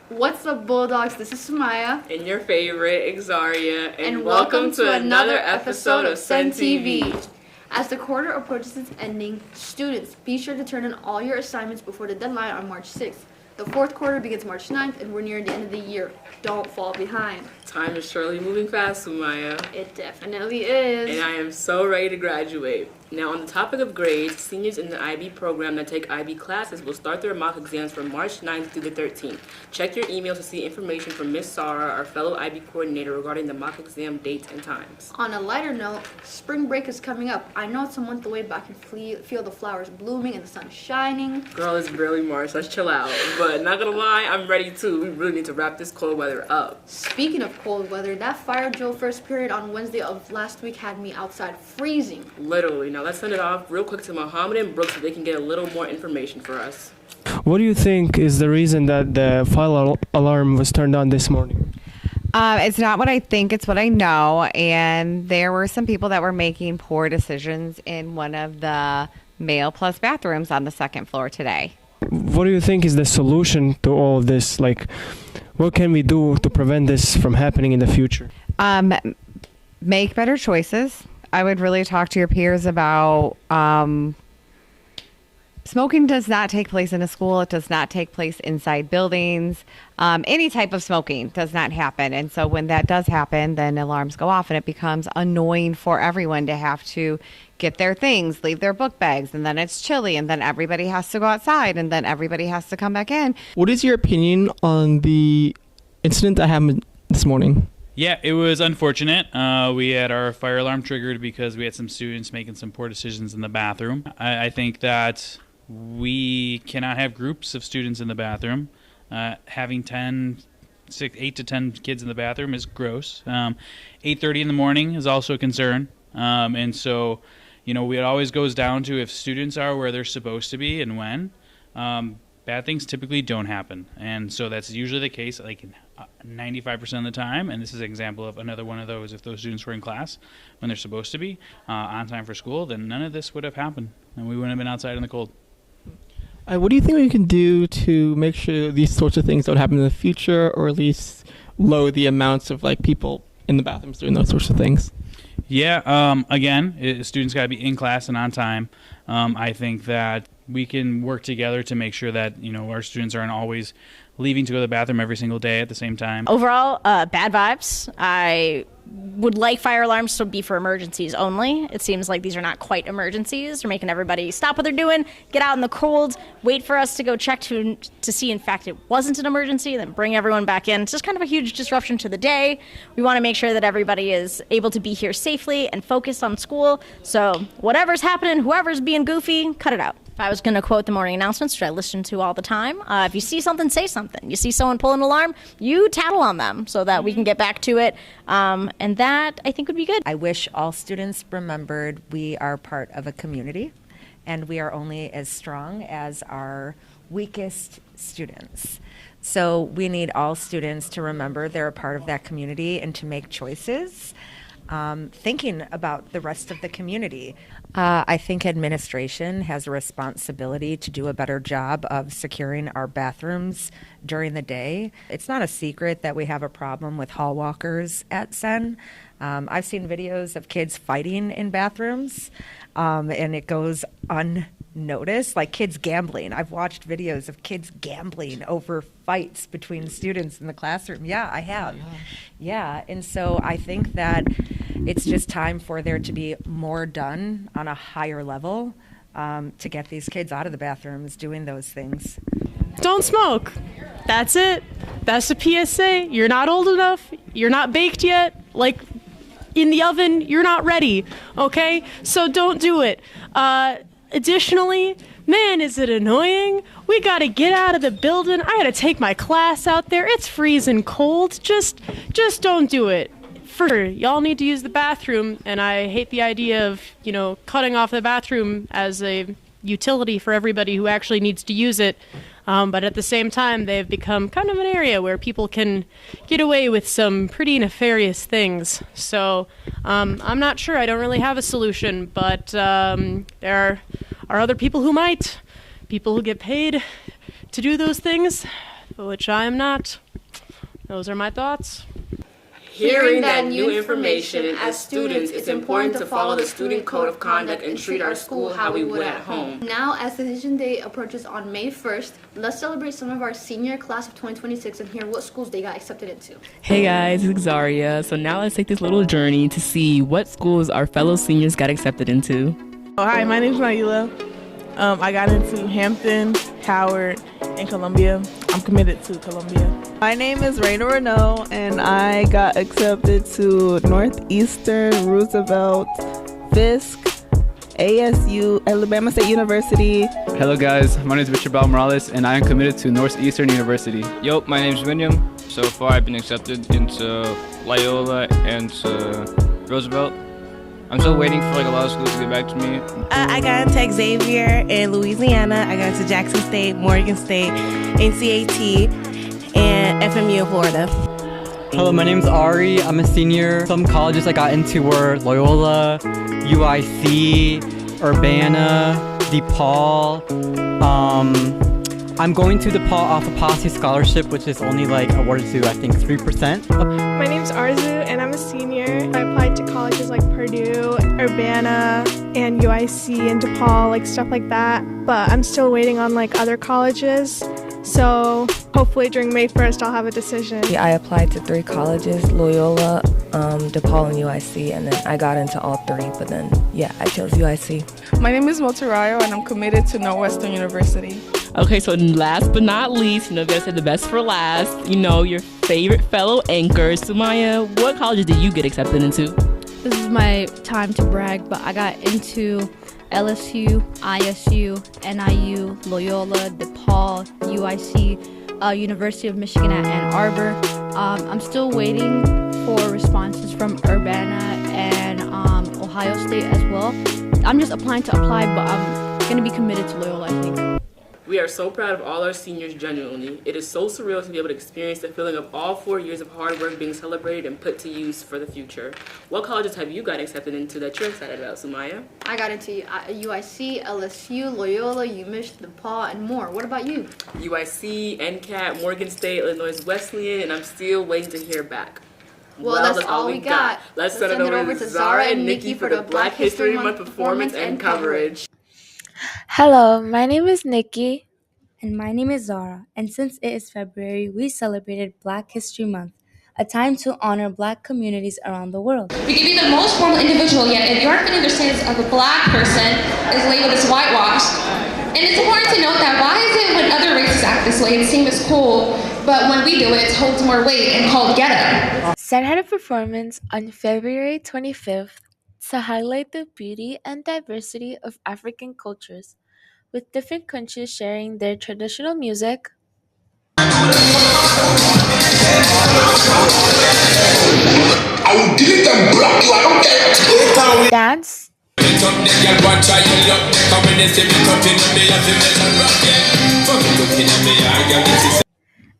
What's up, Bulldogs? This is Samaya. And your favorite, Exaria. And welcome to another episode of Senn TV. As the quarter approaches its ending, students, be sure to turn in all your assignments before the deadline on March 6th. The fourth quarter begins March 9th, and we're near the end of the year. Don't fall behind. Time is surely moving fast, Sumaya. It definitely is. And I am so ready to graduate. Now, on the topic of grades, seniors in the IB program that take IB classes will start their mock exams from March 9th through the 13th. Check your email to see information from Miss Sarah, our fellow IB coordinator, regarding the mock exam dates and times. On a lighter note, spring break is coming up. I know it's a month away, but I can feel the flowers blooming and the sun shining. Girl, it's barely March. Let's chill out. But not gonna lie, I'm ready too. We really need to wrap this cold weather up. Speaking of cold weather, that fire drill first period on Wednesday of last week had me outside freezing. Literally. Now let's send it off real quick to Muhammad and Brooks so they can get a little more information for us. What do you think is the reason that the fire alarm was turned on this morning? It's not what I think, it's what I know. And there were some people that were making poor decisions in one of the male plus bathrooms on the second floor today. What do you think is the solution to all of this? Like, what can we do to prevent this from happening in the future? Make better choices. I would really talk to your peers about smoking does not take place in a school. It does not take place inside buildings. Any type of smoking does not happen. And so when that does happen, then alarms go off and it becomes annoying for everyone to have to get their things, leave their book bags, and then it's chilly, and then everybody has to go outside, and then everybody has to come back in. What is your opinion on the incident that happened this morning? Yeah, it was unfortunate. We had our fire alarm triggered because we had some students making some poor decisions in the bathroom. I think that we cannot have groups of students in the bathroom. Having 8 to 10 kids in the bathroom is gross. 8:30 in the morning is also a concern. And so, it always goes down to if students are where they're supposed to be and when. Bad things typically don't happen. And so that's usually the case, like 95% of the time. And this is an example of another one of those. If those students were in class when they're supposed to be, on time for school, then none of this would have happened. And we wouldn't have been outside in the cold. What do you think we can do to make sure these sorts of things don't happen in the future, or at least lower the amounts of people in the bathrooms doing those sorts of things? Yeah, again, students got to be in class and on time. I think that we can work together to make sure that, our students aren't always leaving to go to the bathroom every single day at the same time. Overall, bad vibes. I would like fire alarms to be for emergencies only. It seems like these are not quite emergencies. They're making everybody stop what they're doing, get out in the cold, wait for us to go check to see, in fact, it wasn't an emergency, then bring everyone back in. It's just kind of a huge disruption to the day. We want to make sure that everybody is able to be here safely and focused on school. So whatever's happening, whoever's being goofy, cut it out. If I was going to quote the morning announcements, which I listen to all the time, if you see something, say something. You see someone pull an alarm, you tattle on them so that we can get back to it. And that, I think, would be good. I wish all students remembered we are part of a community, and we are only as strong as our weakest students. So we need all students to remember they're a part of that community and to make choices, thinking about the rest of the community. I think administration has a responsibility to do a better job of securing our bathrooms during the day. It's not a secret that we have a problem with hall walkers at Senn. I've seen videos of kids fighting in bathrooms, and it goes unnoticed, like kids gambling. I've watched videos of kids gambling over fights between students in the classroom. Yeah, I have. Yeah, and so I think that it's just time for there to be more done on a higher level to get these kids out of the bathrooms doing those things. Don't smoke. That's it. That's the PSA. You're not old enough. You're not baked yet. Like in the oven, you're not ready. Okay? So don't do it. Additionally, man, is it annoying. We got to get out of the building. I got to take my class out there. It's freezing cold. Just don't do it. For sure, y'all need to use the bathroom, and I hate the idea of, cutting off the bathroom as a utility for everybody who actually needs to use it. But at the same time, they've become kind of an area where people can get away with some pretty nefarious things. So I'm not sure. I don't really have a solution, but there are other people who might. People who get paid to do those things. which I am not. Those are my thoughts. Hearing that new information, as students, it's important to follow the student code of conduct and treat our school how we would at home. Now, as Decision Day approaches on May 1st, let's celebrate some of our senior class of 2026 and hear what schools they got accepted into. Hey guys, it's Zaria. So now let's take this little journey to see what schools our fellow seniors got accepted into. Oh, hi, my name is Naila. I got into Hampton, Howard, and Columbia. I'm committed to Columbia. My name is Raina Renault, and I got accepted to Northeastern, Roosevelt, Fisk, ASU, Alabama State University. Hello guys, my name is Richard Bal Morales, and I am committed to Northeastern University. Yo, my name is William. So far I've been accepted into Loyola and Roosevelt. I'm still waiting for a lot of schools to get back to me. I got into Xavier in Louisiana. I got into Jackson State, Morgan State, NCAT, and FMU in Florida. Hello, my name's Ari. I'm a senior. Some colleges I got into were Loyola, UIC, Urbana, DePaul. I'm going to DePaul off a Posse scholarship, which is only awarded to, I think, 3%. My name's Arzu, and I'm a senior. I applied to colleges like Purdue, Urbana, and UIC, and DePaul, stuff like that. But I'm still waiting on other colleges. So hopefully during May 1st, I'll have a decision. I applied to 3 colleges, Loyola, DePaul, and UIC, and then I got into all 3, but then, I chose UIC. My name is Motarayo, and I'm committed to Northwestern University. Okay, so last but not least, you gotta say the best for last. Your favorite fellow anchor, Sumaya. What colleges did you get accepted into? This is my time to brag, but I got into LSU, ISU, NIU, Loyola, DePaul, UIC, University of Michigan at Ann Arbor. I'm still waiting for responses from Urbana and Ohio State as well. I'm just applying to apply, but I'm going to be committed to Loyola, I think. We are so proud of all our seniors genuinely. It is so surreal to be able to experience the feeling of all 4 years of hard work being celebrated and put to use for the future. What colleges have you got accepted into that you're excited about, Sumaya? I got into UIC, LSU, Loyola, UMich, DePaul, and more. What about you? UIC, NCAT, Morgan State, Illinois Wesleyan, and I'm still waiting to hear back. Well, that's all we got. Let's send it over to Zara and Nikki for the Black History Month performance and coverage. Hello, my name is Nikki. And my name is Zara. And since it is February, we celebrated Black History Month, a time to honor Black communities around the world. We give you the most formal individual yet. If your opinion understands of a Black person is labeled as whitewashed. And it's important to note that why is it when other races act this way, it seems as cool, but when we do it, it holds more weight and called ghetto. Senn had a performance on February 25th to highlight the beauty and diversity of African cultures, with different countries sharing their traditional music, dance,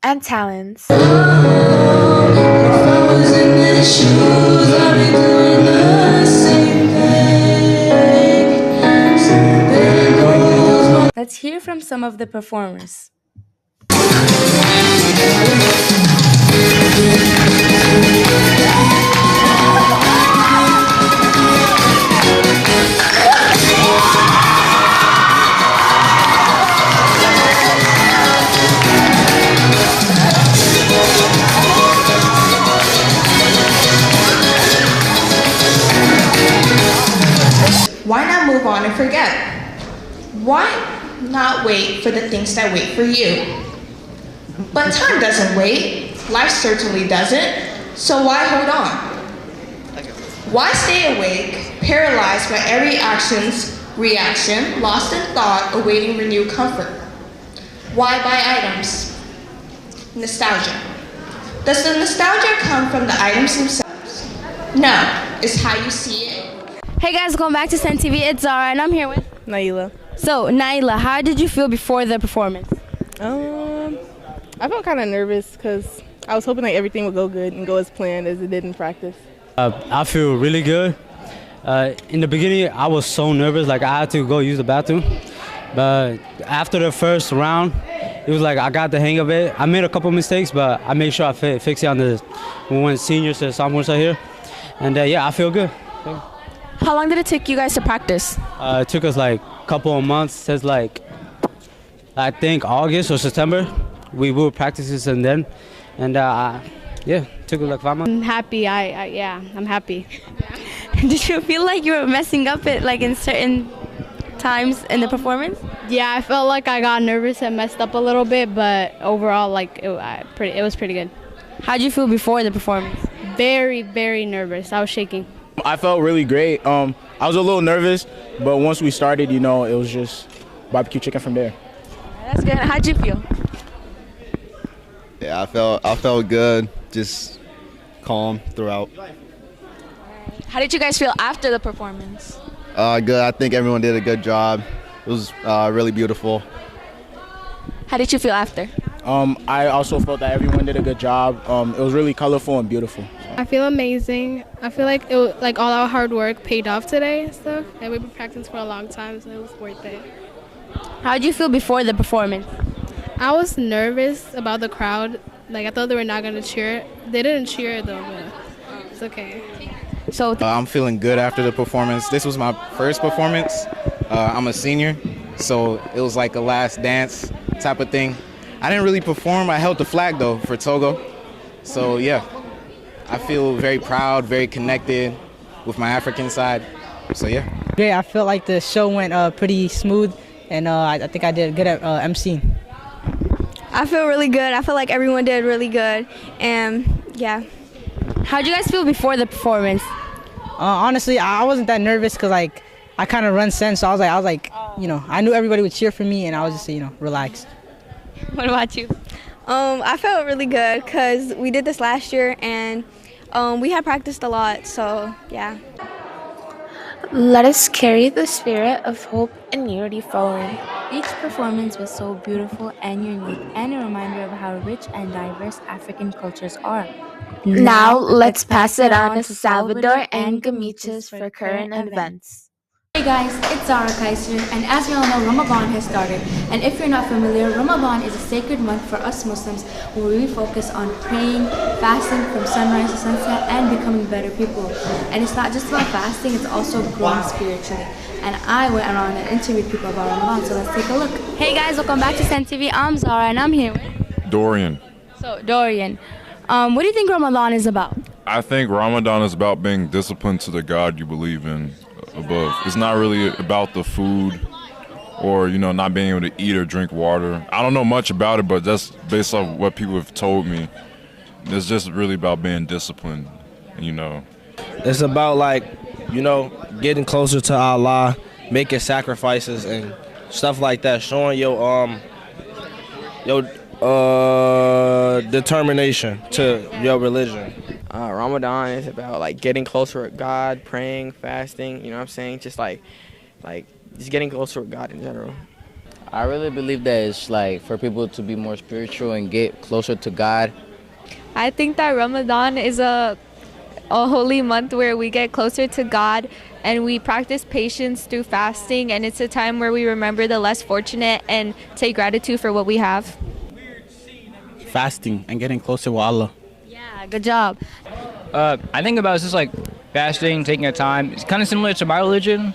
and talents. Let's hear from some of the performers. Why not move on and forget? Why not wait for the things that wait for you? But time doesn't wait. Life certainly doesn't. So why hold on? Why stay awake, paralyzed by every reaction, lost in thought, awaiting renewed comfort? Why buy items? Nostalgia. Does the nostalgia come from the items themselves? No, it's how you see it. Hey guys, welcome back to Senn TV. It's Zara, and I'm here with Naila. So, Naila, how did you feel before the performance? I felt kind of nervous because I was hoping everything would go good and go as planned as it did in practice. I feel really good. In the beginning, I was so nervous, I had to go use the bathroom. But after the first round, it was like I got the hang of it. I made a couple mistakes, but I made sure I fix it on when we went seniors to sophomores out here. And yeah, I feel good. How long did it take you guys to practice? It took us like a couple of months since like, I think August or September. We were practicing since then. And yeah, took like 5 months. I'm happy. Yeah, I'm happy. Did you feel like you were messing up it like in certain times in the performance? Yeah, I felt like I got nervous and messed up a little bit, but overall, like it was pretty good. How'd you feel before the performance? Very, very nervous. I was shaking. I felt really great. I was a little nervous, but once we started, you know, it was just barbecue chicken from there. That's good. How'd you feel? Yeah, I felt good. Just calm throughout. How did you guys feel after the performance? Good. I think everyone did a good job. It was really beautiful. How did you feel after? I also felt that everyone did a good job. It was really colorful and beautiful. I feel amazing. I feel like like all our hard work paid off today and stuff. And we've been practicing for a long time, so it was worth it. How did you feel before the performance? I was nervous about the crowd. Like I thought they were not gonna cheer. They didn't cheer though, but it's okay. So I'm feeling good after the performance. This was my first performance. I'm a senior, so it was like a last dance type of thing. I didn't really perform. I held the flag though for Togo. So yeah, I feel very proud, very connected with my African side. So yeah. Great. I feel like the show went pretty smooth, and I think I did good at emceeing. I feel really good. I feel like everyone did really good, and yeah. How'd you guys feel before the performance? Honestly, I wasn't that nervous because like I kind of run Senn, so I was like, you know, I knew everybody would cheer for me, and I was just, you know, relaxed. What about you? I felt really good because we did this last year, and we had practiced a lot, so yeah. Let us carry the spirit of hope and unity forward. Each performance was so beautiful and unique, and a reminder of how rich and diverse African cultures are. Now, let's pass it on to Salvador and Gamiches for current events. Hey guys, it's Zara Kaiser, and as you all know, Ramadan has started. And if you're not familiar, Ramadan is a sacred month for us Muslims where we focus on praying, fasting from sunrise to sunset, and becoming better people. And it's not just about fasting, it's also growing spiritually. And I went around and interviewed people about Ramadan, so let's take a look. Hey guys, welcome back to Senn TV. I'm Zara, and I'm here with Dorian. So, Dorian, what do you think Ramadan is about? I think Ramadan is about being disciplined to the God you believe in above. It's not really about the food or, you know, not being able to eat or drink water. I don't know much about it, but that's based off what people have told me. It's just really about being disciplined, you know. It's about, like, you know, getting closer to Allah, making sacrifices and stuff like that, showing your determination to your religion. Ramadan is about like getting closer with God, praying, fasting, you know what I'm saying? Just like just getting closer with God in general. I really believe that it's like for people to be more spiritual and get closer to God. I think that Ramadan is a holy month where we get closer to God and we practice patience through fasting, and it's a time where we remember the less fortunate and take gratitude for what we have. Fasting and getting closer with Allah. Yeah, good job. I think about it's just like fasting, taking a time. It's kind of similar to my religion,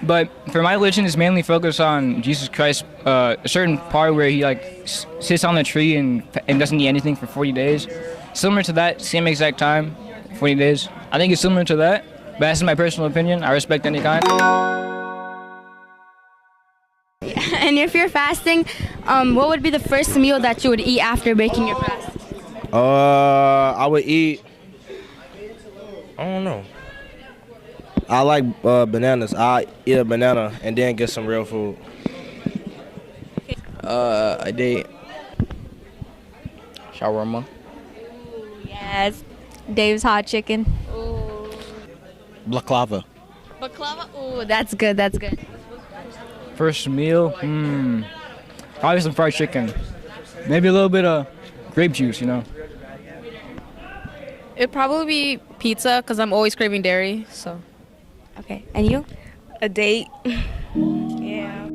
but for my religion, it's mainly focused on Jesus Christ. A certain part where he like sits on the tree and doesn't eat anything for 40 days. Similar to that, same exact time, 40 days. I think it's similar to that, but that's my personal opinion. I respect any kind. And if you're fasting, what would be the first meal that you would eat after breaking your fast? I would eat, I don't know. I like bananas. I eat a banana and then get some real food. I date shawarma. Yes, Dave's hot chicken. Baklava. Baklava? Ooh, that's good, that's good. First meal, probably some fried chicken. Maybe a little bit of grape juice, you know. It'd probably be pizza because I'm always craving dairy. So. Okay, and you? A date. Yeah.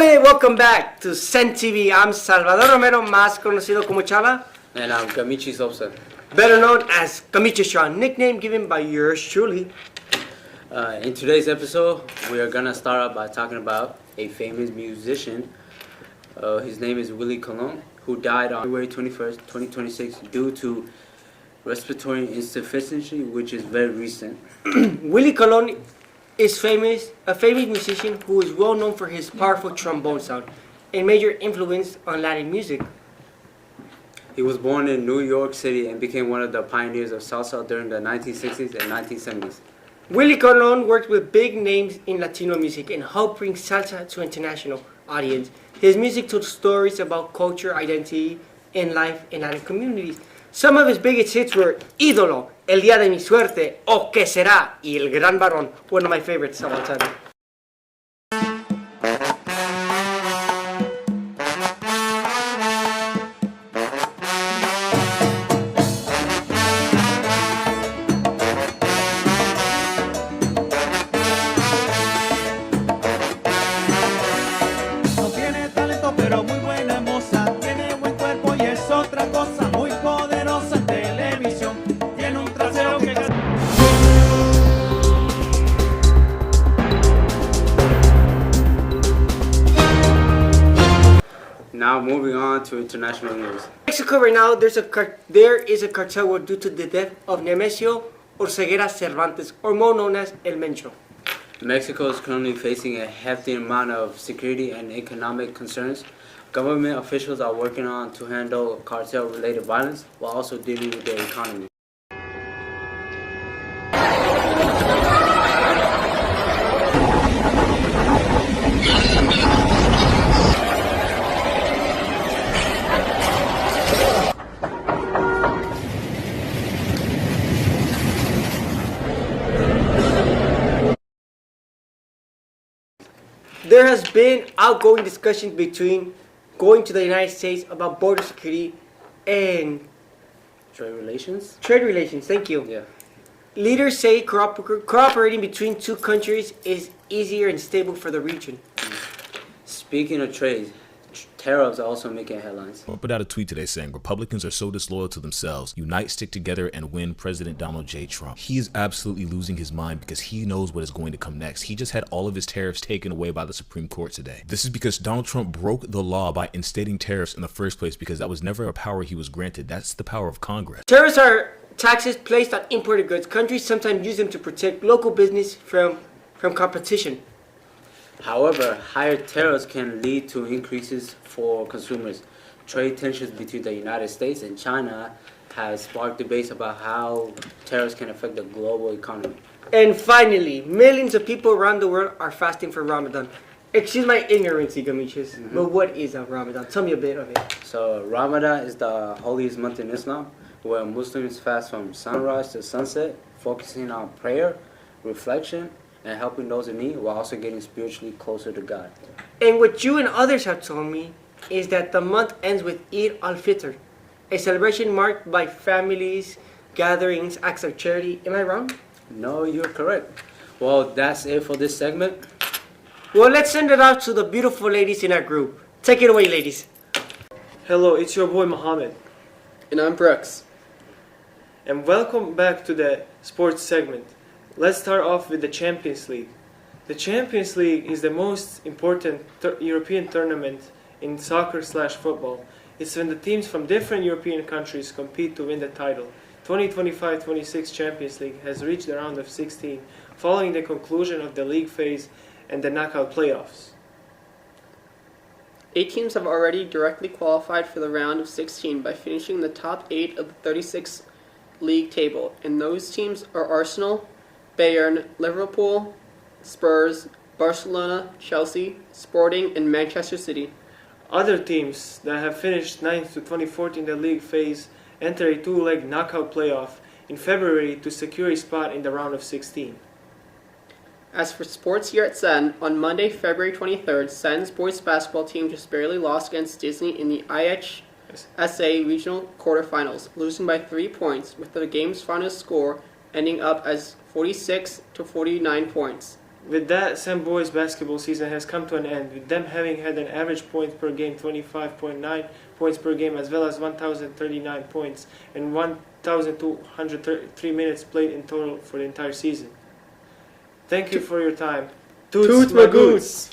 Hola, welcome back to Senn TV. I'm Salvador Romero, más conocido como Chala. And I'm Kamichi Sobson. Better known as Kamichi Sean, nickname given by yours truly. In today's episode, we are gonna start out by talking about a famous musician. His name is Willie Colon, who died on February 21st, 2026 due to respiratory insufficiency, which is very recent. Willie Colon is a famous musician who is well known for his powerful trombone sound, a major influence on Latin music. He was born in New York City and became one of the pioneers of salsa during the 1960s and 1970s. Willie Colon worked with big names in Latino music and helped bring salsa to international audience. His music told stories about culture, identity, and life in Latin communities. Some of his biggest hits were Ídolo, El Día de mi Suerte, O Que Será, y El Gran Varón, one of my favorites of all time. No tiene talento, pero muy buena moza. Tiene buen cuerpo y es otra cosa. Muy poderosa en televisión. Tiene un trasero que... Now moving on to international news. Mexico right now, there is a cartel war due to the death of Nemesio Orseguera Cervantes, or more known as El Mencho. Mexico is currently facing a hefty amount of security and economic concerns. Government officials are working on to handle cartel-related violence while also dealing with their economy. There has been outgoing discussions between going to the United States about border security and Trade relations? trade relations. Thank you. Yeah. Leaders say cooperating between two countries is easier and stable for the region. Speaking of trade, tariffs are also making headlines. Trump put out a tweet today saying Republicans are so disloyal to themselves. Unite, stick together, and win President Donald J. Trump. He is absolutely losing his mind because he knows what is going to come next. He just had all of his tariffs taken away by the Supreme Court today. This is because Donald Trump broke the law by instating tariffs in the first place because that was never a power he was granted. That's the power of Congress. Tariffs are taxes placed on imported goods. Countries sometimes use them to protect local business from competition. However, higher tariffs can lead to increases for consumers. Trade tensions between the United States and China have sparked debates about how tariffs can affect the global economy. And finally, millions of people around the world are fasting for Ramadan. Excuse my ignorance, Gamichis, but what is a Ramadan? Tell me a bit of it. So Ramadan is the holiest month in Islam, where Muslims fast from sunrise to sunset, focusing on prayer, reflection, and helping those in need while also getting spiritually closer to God. And what you and others have told me is that the month ends with Eid al-Fitr, a celebration marked by families, gatherings, acts of charity. Am I wrong? No, you're correct. Well, that's it for this segment. Well, let's send it out to the beautiful ladies in our group. Take it away, ladies. Hello, it's your boy Mohammed. And I'm Brooks. And welcome back to the sports segment. Let's start off with the Champions League. The Champions League is the most important European tournament in soccer/football. It's when the teams from different European countries compete to win the title. 2025-26 Champions League has reached the round of 16 following the conclusion of the league phase and the knockout playoffs. 8 teams have already directly qualified for the round of 16 by finishing the top 8 of the 36 league table, and those teams are Arsenal, Bayern, Liverpool, Spurs, Barcelona, Chelsea, Sporting, and Manchester City. Other teams that have finished 9th to 24th in the league phase enter a 2-leg knockout playoff in February to secure a spot in the round of 16. As for sports here at Senn, on Monday, February 23rd, Senn's boys basketball team just barely lost against Disney in the IHSA regional quarterfinals, losing by 3 points, with the game's final score ending up as 46 to 49 points. With that, Senn boys basketball season has come to an end, with them having had an average points per game 25.9 points per game, as well as 1,039 points and 1,203 minutes played in total for the entire season. Thank you for your time. Toot my goods!